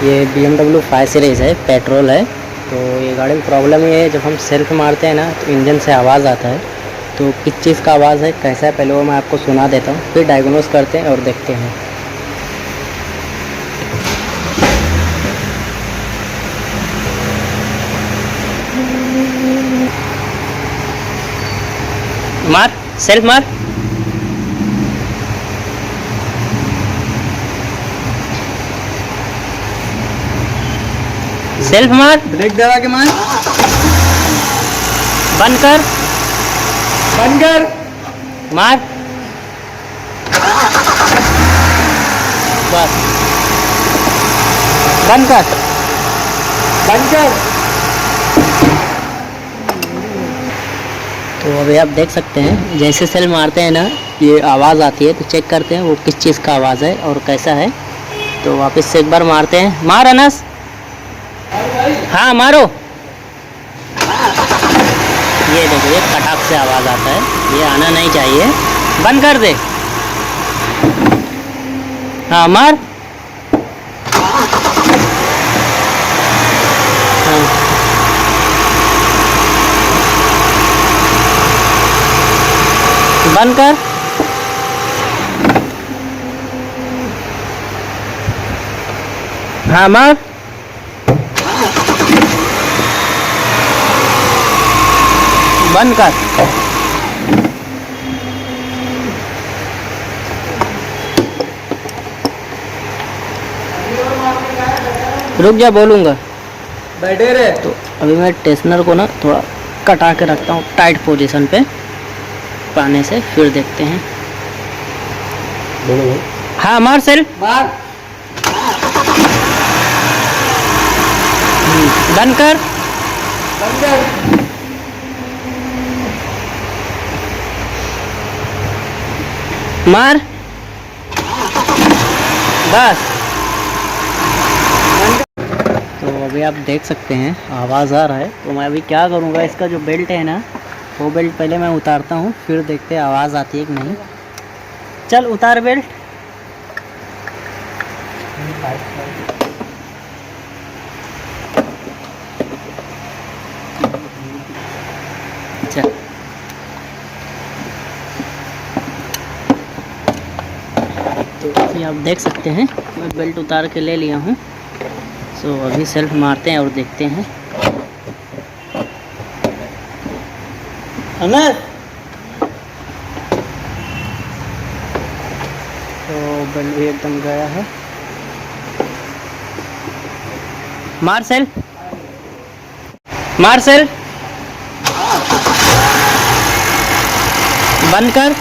ये BMW 5 series है, petrol है। तो ये गाड़ी में प्रॉब्लम ये है, जब हम सेल्फ मारते हैं ना तो इंजन से आवाज़ आता है। तो किस चीज़ का आवाज़ है, कैसा है, पहले वो मैं आपको सुना देता हूँ, फिर डायग्नोस करते हैं और देखते हैं। मार, सेल्फ मार। सेल्फ मार, ब्रेक दबा के मार। बंद कर, बंद कर। मार, बस, बंद कर, बंद कर। तो अभी आप देख सकते हैं जैसे सेल मारते हैं ना ये आवाज़ आती है। तो चेक करते हैं वो किस चीज़ का आवाज़ है और कैसा है। तो वापस से एक बार मारते हैं। मार अनस, हाँ मारो। ये देखो, ये कटाक से आवाज़ आता है, ये आना नहीं चाहिए। बंद कर दे, हाँ मार, हाँ बंद कर, हाँ मार, बंद कर। रुक जा, बोलूँगा। बैठे रहे। तो अभी मैं टेस्नर को ना थोड़ा कटा के रखता हूँ टाइट पोजीशन पे पाने से, फिर देखते हैं। हाँ मार सेल, मार। बंद कर, बंद कर। मार, बस। तो अभी आप देख सकते हैं आवाज़ आ रहा है। तो मैं अभी क्या करूँगा, इसका जो बेल्ट है ना वो बेल्ट पहले मैं उतारता हूँ, फिर देखते हैं आवाज़ आती है कि नहीं। चल उतार बेल्ट। चल, तो अभी आप देख सकते हैं मैं बेल्ट उतार के ले लिया हूँ। सो अभी सेल्फ मारते हैं और देखते हैं। अनस, तो बेल्ट भी एकदम गया है। मार सेल, मार सेल, बंद कर,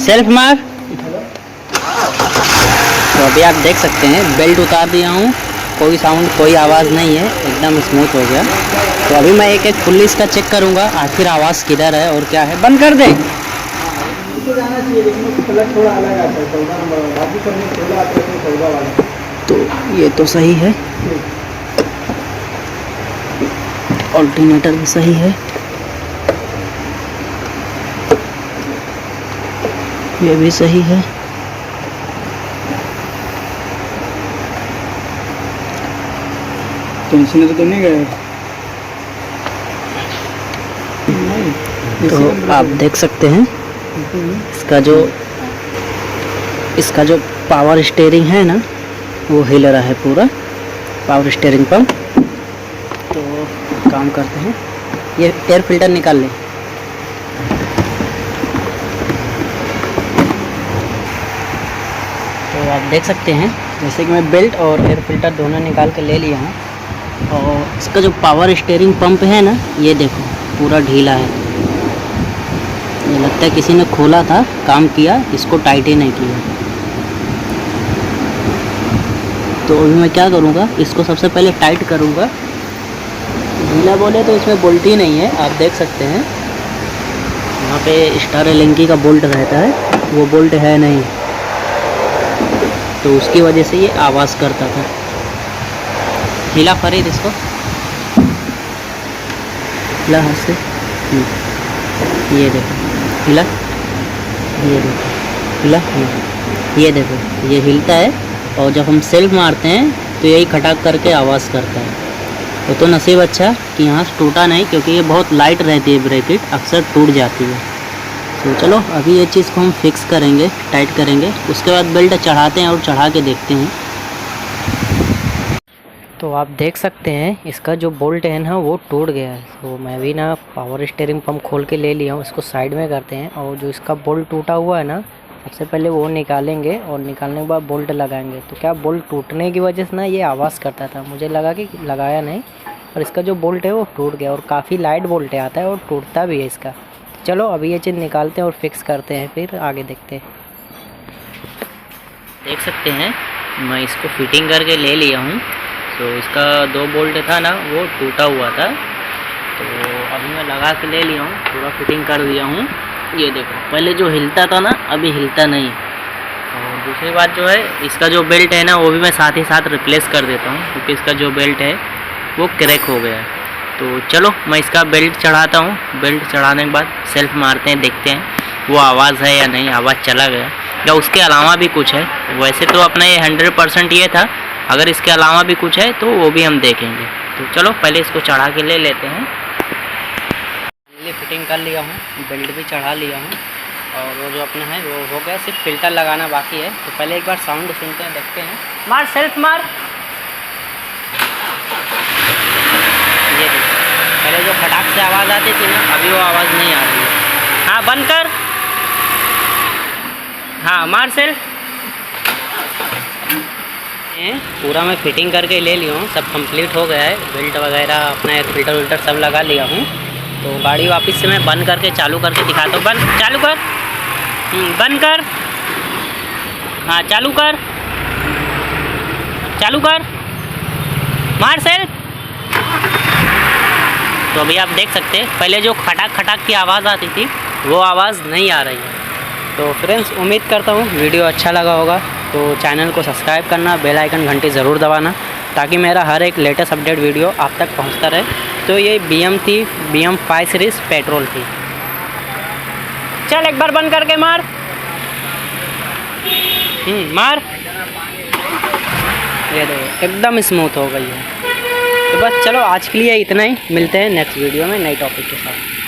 सेल्फ मार। तो अभी आप देख सकते हैं बेल्ट उतार दिया हूँ, कोई साउंड, कोई आवाज़ नहीं है, एकदम स्मूथ हो गया। तो अभी मैं एक एक फुल्ली इसका चेक करूँगा आखिर आवाज़ किधर है और क्या है। बंद कर दे। जाना चाहिए, लेकिन प्लग थोड़ा अलग आता है, 14 नंबर वाला। बाकी सब में 16 आता है, 14 वाला। तो ये तो सही है, ऑल्टरनेटर भी सही है, ये भी सही है। टेंशन तो नहीं गए। तो आप देख सकते हैं इसका जो पावर स्टीयरिंग है ना वो हिल रहा है पूरा, पावर स्टीयरिंग पंप। तो काम करते हैं, ये एयर फिल्टर निकाल ले। तो आप देख सकते हैं जैसे कि मैं बेल्ट और एयर फिल्टर दोनों निकाल के ले लिया हूँ। और इसका जो पावर स्टीयरिंग पंप है ना, ये देखो पूरा ढीला है। ये लगता है किसी ने खोला था, काम किया, इसको टाइट ही नहीं किया। तो अभी मैं क्या करूँगा, इसको सबसे पहले टाइट करूँगा। ढीला बोले तो इसमें बोल्ट ही नहीं है, आप देख सकते हैं यहाँ पे स्टार एलेंकी का बोल्ट रहता है, वो बोल्ट है नहीं, तो उसकी वजह से ये आवाज़ करता था। हिला फरीद इसको, हिला हाथ से, ये देखो हिला, ये देखो हिला, ये देखो ये हिलता है और जब हम सेल्फ मारते हैं तो यही खटाक करके आवाज़ करता है। तो नसीब अच्छा कि यहाँ से टूटा नहीं, क्योंकि ये बहुत लाइट रहती है ब्रैकेट, अक्सर टूट जाती है। तो चलो अभी ये चीज़ को हम फिक्स करेंगे, टाइट करेंगे, उसके बाद बेल्ट चढ़ाते हैं और चढ़ा के देखते हैं। तो आप देख सकते हैं इसका जो बोल्ट है ना वो टूट गया है। तो मैं भी ना पावर स्टीयरिंग पंप खोल के ले लिया हूँ, इसको साइड में करते हैं और जो इसका बोल्ट टूटा हुआ है ना सबसे पहले वो निकालेंगे और निकालने के बाद बोल्ट लगाएंगे। तो क्या बोल्ट टूटने की वजह से ना ये आवाज़ करता था, मुझे लगा कि लगाया नहीं, और इसका जो बोल्ट है वो टूट गया और काफ़ी लाइट बोल्ट आता है और टूटता भी है इसका। चलो अभी ये चीज़ निकालते हैं और फिक्स करते हैं, फिर आगे देखते हैं। देख सकते हैं मैं इसको फिटिंग करके ले लिया हूँ। तो इसका 2 बोल्ट था ना वो टूटा हुआ था, तो अभी मैं लगा के ले लिया हूँ, पूरा फिटिंग कर दिया हूँ। ये देखो पहले जो हिलता था ना अभी हिलता नहीं। और दूसरी बात जो है इसका जो बेल्ट है ना वो भी मैं साथ ही साथ रिप्लेस कर देता हूँ, क्योंकि इसका जो बेल्ट है वो क्रैक हो गया है। तो चलो मैं इसका बेल्ट चढ़ाता हूँ। बेल्ट चढ़ाने के बाद सेल्फ मारते हैं, देखते हैं वो आवाज़ है या नहीं, आवाज़ चला गया या उसके अलावा भी कुछ है। वैसे तो अपना ये 100% ये था, अगर इसके अलावा भी कुछ है तो वो भी हम देखेंगे। तो चलो पहले इसको चढ़ा के ले लेते हैं। पहले फिटिंग कर लिया हूँ, बेल्ट भी चढ़ा लिया हूँ और वो जो अपना है वो हो गया, सिर्फ फिल्टर लगाना बाकी है। तो पहले एक बार साउंड सुनते हैं, देखते हैं। मार सेल्फ मार। ये देखो पहले जो खटाक से आवाज़ आती थी ना अभी वो आवाज़ नहीं आ रही है। हाँ बंद कर। हाँ मार सेल्फ। पूरा मैं फिटिंग करके ले लिया हूँ, सब कंप्लीट हो गया है। बेल्ट वगैरह अपना एयर फिल्टर विल्टर सब लगा लिया हूँ। तो गाड़ी वापस से मैं बंद करके चालू करके दिखाता हूँ। बंद चालू कर। बंद कर। हाँ चालू कर, चालू कर, मार सेल्फ। तो अभी आप देख सकते हैं पहले जो खटाक खटाक की आवाज़ आती थी वो आवाज़ नहीं आ रही है। तो फ्रेंड्स उम्मीद करता हूँ वीडियो अच्छा लगा होगा। तो चैनल को सब्सक्राइब करना, बेल आइकन घंटी ज़रूर दबाना, ताकि मेरा हर एक लेटेस्ट अपडेट वीडियो आप तक पहुँचता रहे। तो ये BM थी, BM 5 सीरीज़ पेट्रोल थी। चल एक बार बंद करके मार। मार। ये देखो एकदम स्मूथ हो गई है। तो बस चलो आज के लिए इतना ही, मिलते हैं नेक्स्ट वीडियो में नई टॉपिक के साथ।